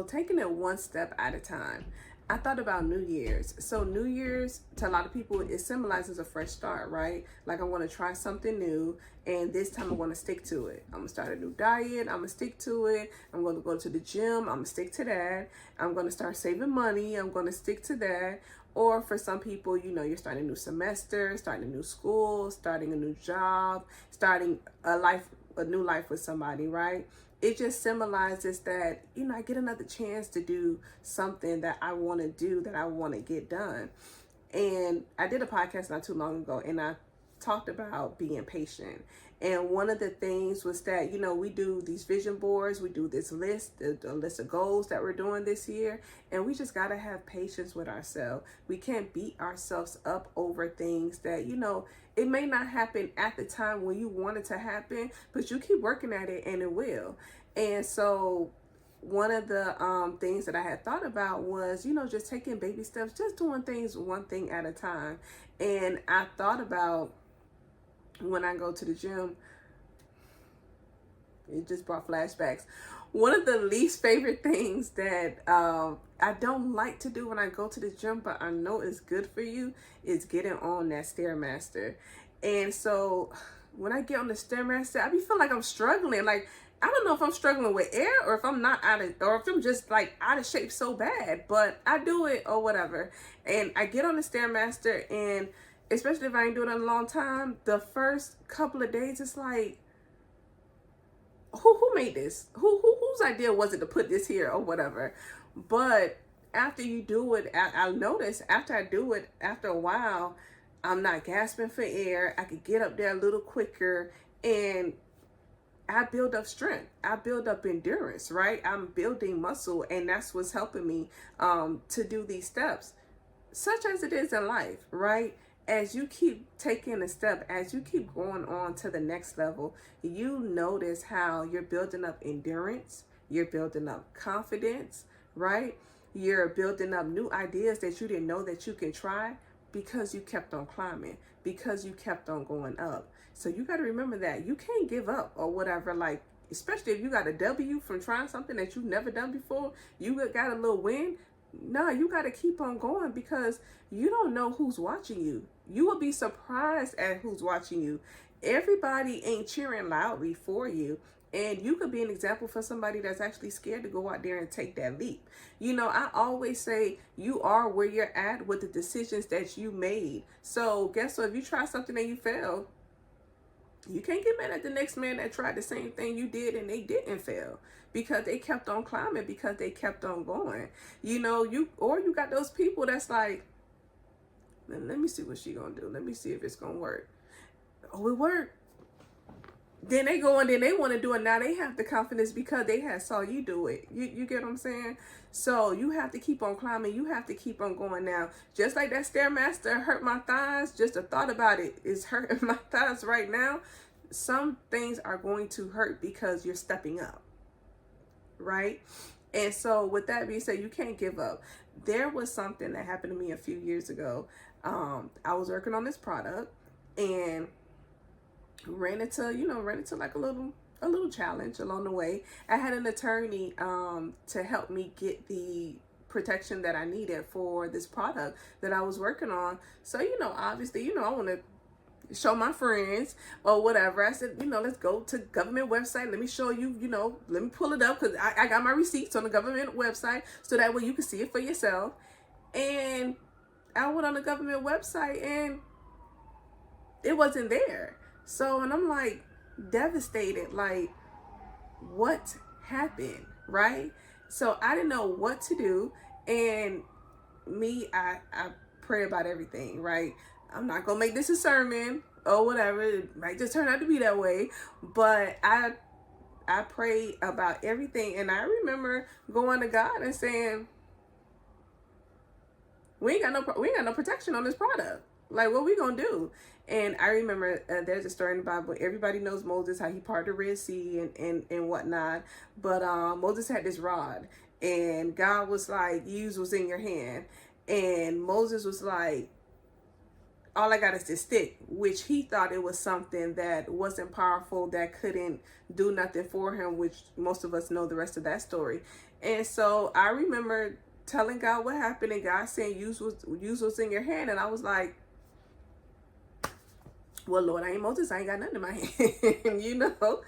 Taking it one step at a time. I thought about New Year's. So New Year's, to a lot of people, it symbolizes a fresh start, right? Like, I want to try something new, and this time I'm going to stick to it. I'm going to start a new diet. I'm going to stick to it. I'm going to go to the gym. I'm going to stick to that. I'm going to start saving money. I'm going to stick to that. Or for some people, you're starting a new semester, starting a new school, starting a new job, starting a new life with somebody, right? It just symbolizes that, I get another chance to do something that I want to do, that I want to get done. And I did a podcast not too long ago, and I talked about being patient. And one of the things was that, we do these vision boards, we do this list, the list of goals that we're doing this year, and we just got to have patience with ourselves. We can't beat ourselves up over things that, it may not happen at the time when you want it to happen, but you keep working at it and it will. And so one of the things that I had thought about was, just taking baby steps, just doing things one thing at a time. And I thought about when I go to the gym, it just brought flashbacks. One of the least favorite things that I don't like to do when I go to the gym, but I know it's good for you, is getting on that Stairmaster. And so when I get on the Stairmaster, I be feeling like I'm struggling. Like, I don't know if I'm struggling with air or if I'm not or if I'm just like out of shape so bad, but I do it or whatever. And I get on the Stairmaster, and especially if I ain't doing it in a long time, the first couple of days, it's like, who made this? Whose idea was it to put this here or whatever? But after you do it, I notice after I do it, after a while, I'm not gasping for air. I could get up there a little quicker, and I build up strength. I build up endurance, right? I'm building muscle, and that's what's helping me to do these steps, such as it is in life, right? As you keep taking a step, as you keep going on to the next level, you notice how you're building up endurance, you're building up confidence, right? You're building up new ideas that you didn't know that you can try because you kept on climbing, because you kept on going up. So you got to remember that you can't give up or whatever, like, especially if you got a W from trying something that you've never done before, you got a little win. No, you got to keep on going, because you don't know who's watching you. You will be surprised at who's watching you. Everybody ain't cheering loudly for you. And you could be an example for somebody that's actually scared to go out there and take that leap. I always say you are where you're at with the decisions that you made. So guess what? If you try something and you fail, you can't get mad at the next man that tried the same thing you did and they didn't fail, because they kept on climbing, because they kept on going. You got those people that's like, let me see what she gonna do. Let me see if it's gonna work. Oh, it worked. Then they go and then they want to do it. Now they have the confidence because they had saw you do it. You get what I'm saying? So you have to keep on climbing. You have to keep on going. Now, just like that Stairmaster hurt my thighs, just the thought about it is hurting my thighs right now. Some things are going to hurt because you're stepping up, right? And so with that being said, you can't give up. There was something that happened to me a few years ago. I was working on this product and ran into like a little challenge along the way. I had an attorney to help me get the protection that I needed for this product that I was working on. So, obviously, I want to show my friends or whatever. I said, let's go to government website. Let me show you, let me pull it up, because I got my receipts on the government website, so that way you can see it for yourself. And I went on the government website and it wasn't there. So, and I'm like devastated, like, what happened, right? So I didn't know what to do. And I pray about everything, right? I'm not gonna make this a sermon or whatever. It might just turn out to be that way. But I prayed about everything. And I remember going to God and saying, we ain't got no protection on this product. Like, what we gonna do? And I remember there's a story in the Bible. Everybody knows Moses, how he parted the Red Sea and whatnot. But Moses had this rod, and God was like, use what's in your hand. And Moses was like, all I got is this stick, which he thought it was something that wasn't powerful, that couldn't do nothing for him, which most of us know the rest of that story. And so I remember telling God what happened, and God saying, use what's in your hand. And I was like, well, Lord, I ain't Moses. I ain't got nothing in my hand, you know.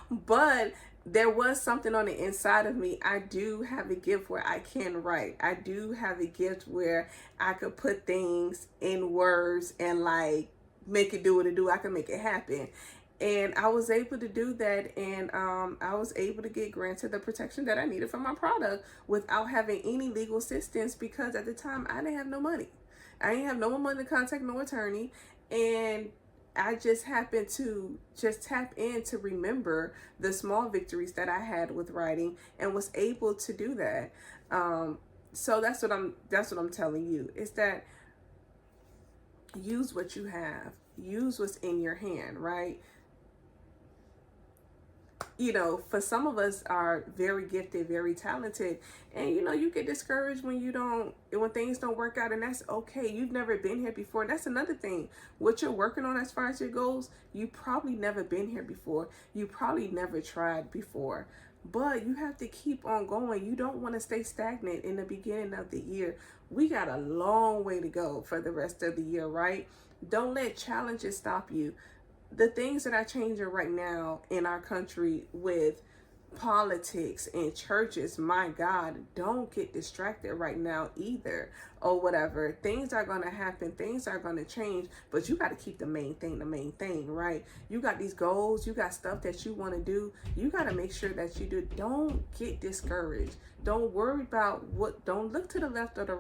But there was something on the inside of me. I do have a gift where I can write. I do have a gift where I could put things in words and like make it do what it do. I can make it happen. And I was able to do that, and I was able to get granted the protection that I needed for my product without having any legal assistance, because at the time I didn't have no money. I didn't have no money to contact no attorney, and I just happened to just tap in to remember the small victories that I had with writing, and was able to do that. So that's what I'm telling you, is that use what you have, use what's in your hand, right? You know, for some of us are very gifted, very talented, and you know, you get discouraged when things don't work out, and that's okay. You've never been here before. And that's another thing. What you're working on as far as your goals, you probably never been here before. You probably never tried before. But you have to keep on going. You don't want to stay stagnant in the beginning of the year. We got a long way to go for the rest of the year, right? Don't let challenges stop you. The things that are changing right now in our country with politics and churches, my God, don't get distracted right now either, or whatever. Things are going to happen, things are going to change, but you got to keep the main thing, right? You got these goals, you got stuff that you want to do, you got to make sure that you do. Don't get discouraged. Don't worry about don't look to the left or the right.